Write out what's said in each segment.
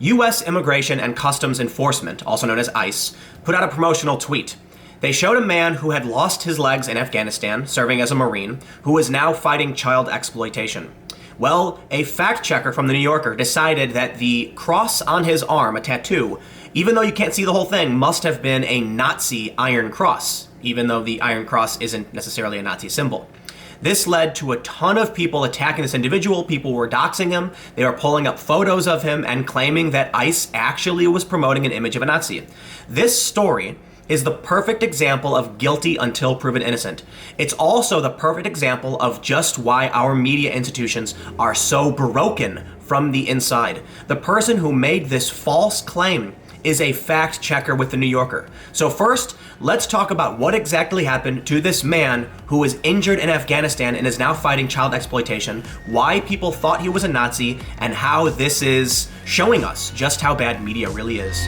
U.S. Immigration and Customs Enforcement, also known as ICE, put out a promotional tweet. They showed a man who had lost his legs in Afghanistan, serving as a Marine, who is now fighting child exploitation. Well, a fact checker from the New Yorker decided that the cross on his arm, a tattoo, even though you can't see the whole thing, must have been a Nazi Iron Cross, even though the Iron Cross isn't necessarily a Nazi symbol. This led to a ton of people attacking this individual. People were doxing him. They were pulling up photos of him and claiming that ICE actually was promoting an image of a Nazi. This story is the perfect example of guilty until proven innocent. It's also the perfect example of just why our media institutions are so broken from the inside. The person who made this false claim is a fact checker with the New Yorker. So first, let's talk about what exactly happened to this man who was injured in Afghanistan and is now fighting child exploitation, why people thought he was a Nazi, and how this is showing us just how bad media really is.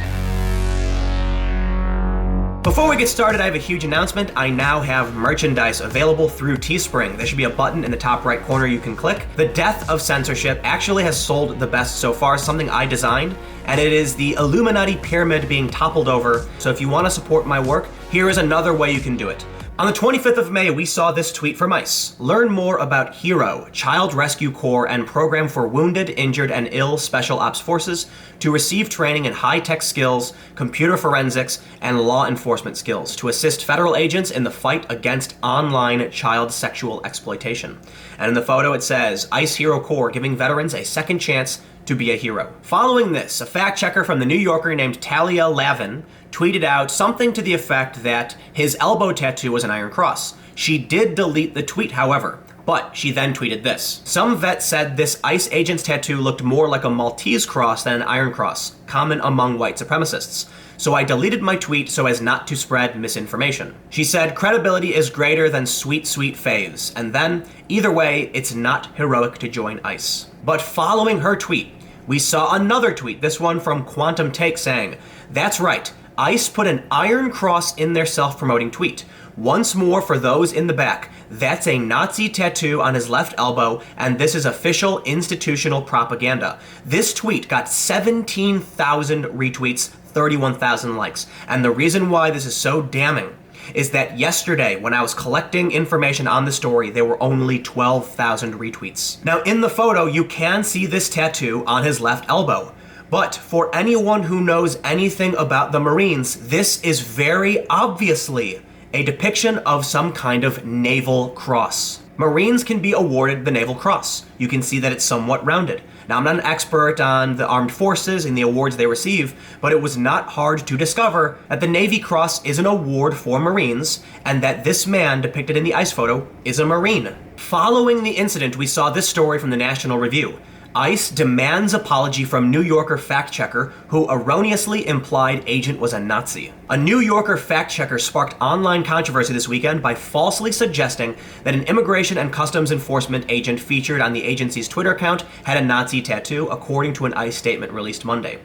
Before we get started, I have a huge announcement. I now have merchandise available through Teespring. There should be a button in the top right corner you can click. The Death of Censorship actually has sold the best so far, something I designed, and it is the Illuminati pyramid being toppled over. So if you want to support my work, here is another way you can do it. On the 25th of May, we saw this tweet from ICE. Learn more about HERO, Child Rescue Corps and program for wounded, injured, and ill Special Ops Forces to receive training in high-tech skills, computer forensics, and law enforcement skills to assist federal agents in the fight against online child sexual exploitation. And in the photo it says, ICE HERO Corps giving veterans a second chance to be a hero. Following this, a fact checker from the New Yorker named Talia Lavin tweeted out something to the effect that his elbow tattoo was an Iron Cross. She did delete the tweet, however, but she then tweeted this. Some vet said this ICE agent's tattoo looked more like a Maltese cross than an Iron Cross, common among white supremacists. So I deleted my tweet so as not to spread misinformation. She said credibility is greater than sweet, sweet faves. And then, either way, it's not heroic to join ICE. But following her tweet, we saw another tweet, this one from Quantum Take, saying, that's right, ICE put an Iron Cross in their self-promoting tweet. Once more for those in the back, that's a Nazi tattoo on his left elbow, and this is official institutional propaganda. This tweet got 17,000 retweets, 31,000 likes. And the reason why this is so damning is that yesterday, when I was collecting information on the story, there were only 12,000 retweets. Now, in the photo, you can see this tattoo on his left elbow. But for anyone who knows anything about the Marines, this is very obviously a depiction of some kind of naval cross. Marines can be awarded the Naval Cross. You can see that it's somewhat rounded. Now, I'm not an expert on the armed forces and the awards they receive, but it was not hard to discover that the Navy Cross is an award for Marines, and that this man depicted in the ICE photo is a Marine. Following the incident, we saw this story from the National Review. ICE demands apology from New Yorker fact checker who erroneously implied agent was a Nazi. A New Yorker fact checker sparked online controversy this weekend by falsely suggesting that an immigration and customs enforcement agent featured on the agency's Twitter account had a Nazi tattoo, according to an ICE statement released Monday.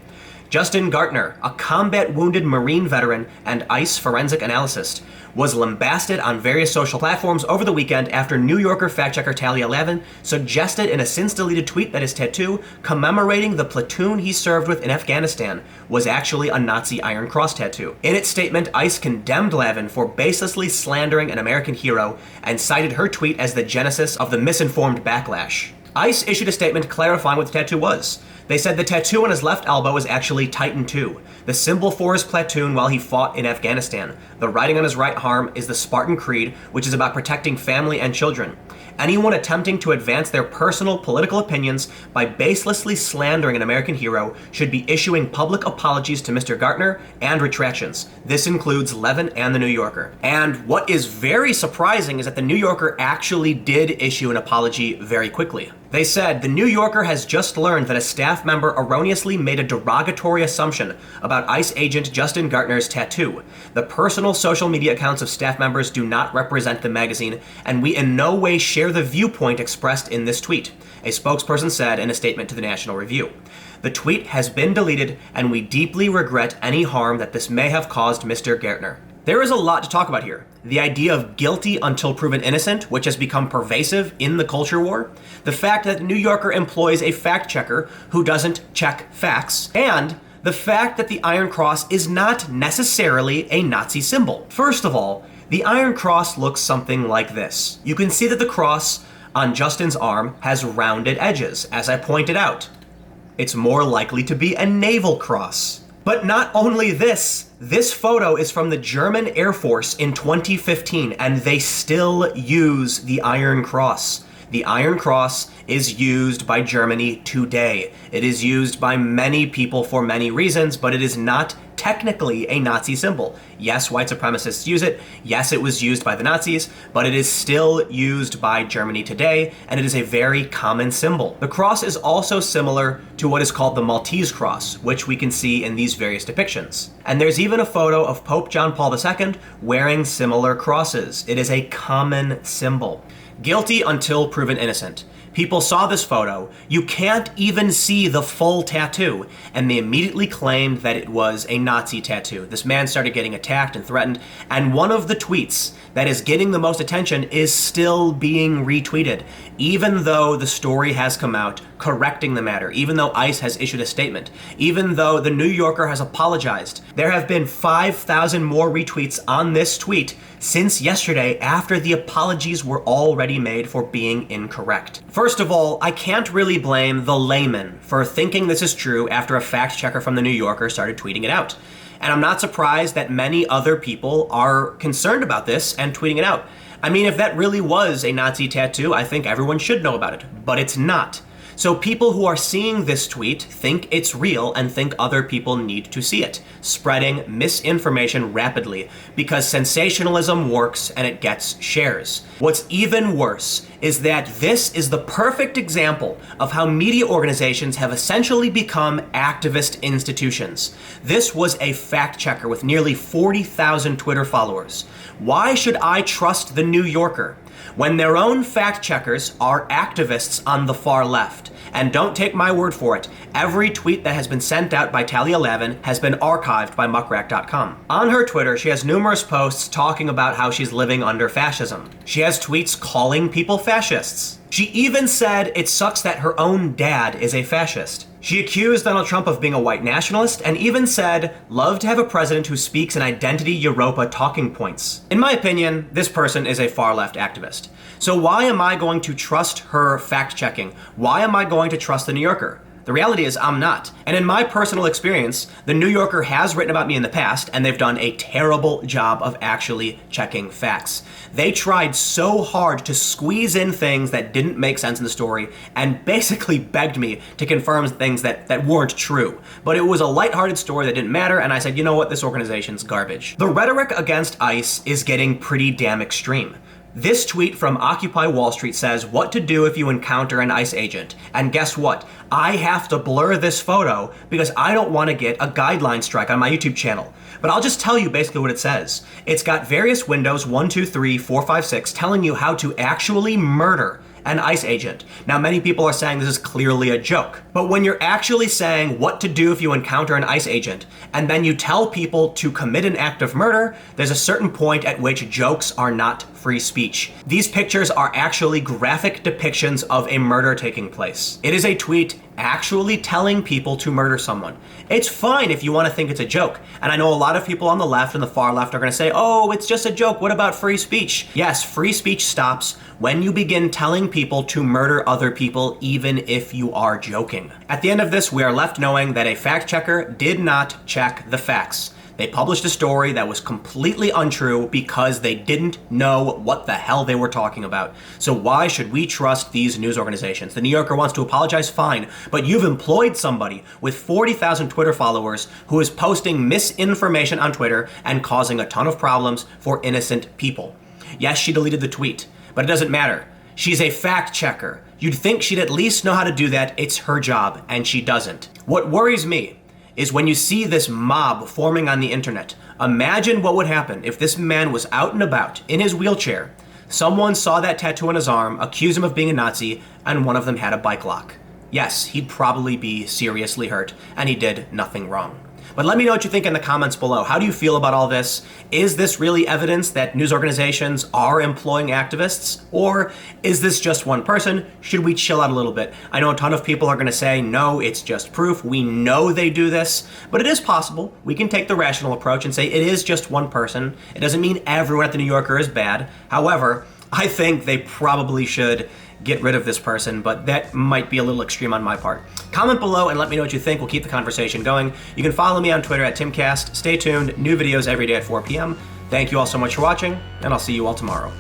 Justin Gartner, a combat-wounded Marine veteran and ICE forensic analyst, was lambasted on various social platforms over the weekend after New Yorker fact-checker Talia Lavin suggested in a since-deleted tweet that his tattoo commemorating the platoon he served with in Afghanistan was actually a Nazi Iron Cross tattoo. In its statement, ICE condemned Lavin for baselessly slandering an American hero and cited her tweet as the genesis of the misinformed backlash. ICE issued a statement clarifying what the tattoo was. They said the tattoo on his left elbow is actually Titan II, the symbol for his platoon while he fought in Afghanistan. The writing on his right arm is the Spartan Creed, which is about protecting family and children. Anyone attempting to advance their personal political opinions by baselessly slandering an American hero should be issuing public apologies to Mr. Gartner and retractions. This includes Levin and the New Yorker. And what is very surprising is that the New Yorker actually did issue an apology very quickly. They said, the New Yorker has just learned that a staff member erroneously made a derogatory assumption about ICE agent Justin Gartner's tattoo. The personal social media accounts of staff members do not represent the magazine, and we in no way share the viewpoint expressed in this tweet, a spokesperson said in a statement to the National Review. The tweet has been deleted, and we deeply regret any harm that this may have caused Mr. Gartner. There is a lot to talk about here. The idea of guilty until proven innocent, which has become pervasive in the culture war, the fact that the New Yorker employs a fact checker who doesn't check facts, and the fact that the Iron Cross is not necessarily a Nazi symbol. First of all, the Iron Cross looks something like this. You can see that the cross on Justin's arm has rounded edges, as I pointed out. It's more likely to be a naval cross. But not only this photo is from the German Air Force in 2015, and they still use the Iron Cross. The Iron Cross is used by Germany today. It is used by many people for many reasons, but it is not technically a Nazi symbol. Yes, white supremacists use it. Yes, it was used by the Nazis, but it is still used by Germany today, and it is a very common symbol. The cross is also similar to what is called the Maltese cross, which we can see in these various depictions. And there's even a photo of Pope John Paul II wearing similar crosses. It is a common symbol. Guilty until proven innocent. People saw this photo, you can't even see the full tattoo, and they immediately claimed that it was a Nazi tattoo. This man started getting attacked and threatened, and one of the tweets that is getting the most attention is still being retweeted, even though the story has come out correcting the matter, even though ICE has issued a statement, even though the New Yorker has apologized. There have been 5,000 more retweets on this tweet since yesterday after the apologies were already made for being incorrect. First of all, I can't really blame the layman for thinking this is true after a fact checker from the New Yorker started tweeting it out. And I'm not surprised that many other people are concerned about this and tweeting it out. I mean, if that really was a Nazi tattoo, I think everyone should know about it, but it's not. So people who are seeing this tweet think it's real and think other people need to see it, spreading misinformation rapidly because sensationalism works and it gets shares. What's even worse is that this is the perfect example of how media organizations have essentially become activist institutions. This was a fact checker with nearly 40,000 Twitter followers. Why should I trust the New Yorker when their own fact checkers are activists on the far left? And don't take my word for it, every tweet that has been sent out by Talia Lavin has been archived by muckrack.com. On her Twitter, she has numerous posts talking about how she's living under fascism. She has tweets calling people fascists. She even said it sucks that her own dad is a fascist. She accused Donald Trump of being a white nationalist and even said, love to have a president who speaks in Identity Europa talking points. In my opinion, this person is a far-left activist. So why am I going to trust her fact-checking? Why am I going to trust the New Yorker? The reality is I'm not. And in my personal experience, the New Yorker has written about me in the past, and they've done a terrible job of actually checking facts. They tried so hard to squeeze in things that didn't make sense in the story and basically begged me to confirm things that weren't true. But it was a lighthearted story that didn't matter, and I said, you know what, this organization's garbage. The rhetoric against ICE is getting pretty damn extreme. This tweet from Occupy Wall Street says what to do if you encounter an ICE agent. And guess what? I have to blur this photo because I don't want to get a guideline strike on my YouTube channel. But I'll just tell you basically what it says. It's got various windows, 1, 2, 3, 4, 5, 6, telling you how to actually murder an ICE agent. Now, many people are saying this is clearly a joke, but when you're actually saying what to do if you encounter an ICE agent, and then you tell people to commit an act of murder, there's a certain point at which jokes are not free speech. These pictures are actually graphic depictions of a murder taking place. It is a tweet actually telling people to murder someone. It's fine if you want to think it's a joke. And I know a lot of people on the left and the far left are going to say, oh, it's just a joke. What about free speech? Yes, free speech stops when you begin telling people to murder other people, even if you are joking. At the end of this, we are left knowing that a fact checker did not check the facts. They published a story that was completely untrue because they didn't know what the hell they were talking about. So why should we trust these news organizations? The New Yorker wants to apologize, fine, but you've employed somebody with 40,000 Twitter followers who is posting misinformation on Twitter and causing a ton of problems for innocent people. Yes, she deleted the tweet, but it doesn't matter. She's a fact checker. You'd think she'd at least know how to do that. It's her job, and she doesn't. What worries me is when you see this mob forming on the internet. Imagine what would happen if this man was out and about in his wheelchair, someone saw that tattoo on his arm, accused him of being a Nazi, and one of them had a bike lock. yes, he'd probably be seriously hurt, and he did nothing wrong. But let me know what you think in the comments below. How do you feel about all this? Is this really evidence that news organizations are employing activists? Or is this just one person? Should we chill out a little bit? I know a ton of people are going to say, no, it's just proof. We know they do this. But it is possible. We can take the rational approach and say it is just one person. It doesn't mean everyone at the New Yorker is bad. However, I think they probably should get rid of this person, but that might be a little extreme on my part. Comment below and let me know what you think. We'll keep the conversation going. You can follow me on Twitter at TimCast. Stay tuned. New videos every day at 4 p.m. Thank you all so much for watching, and I'll see you all tomorrow.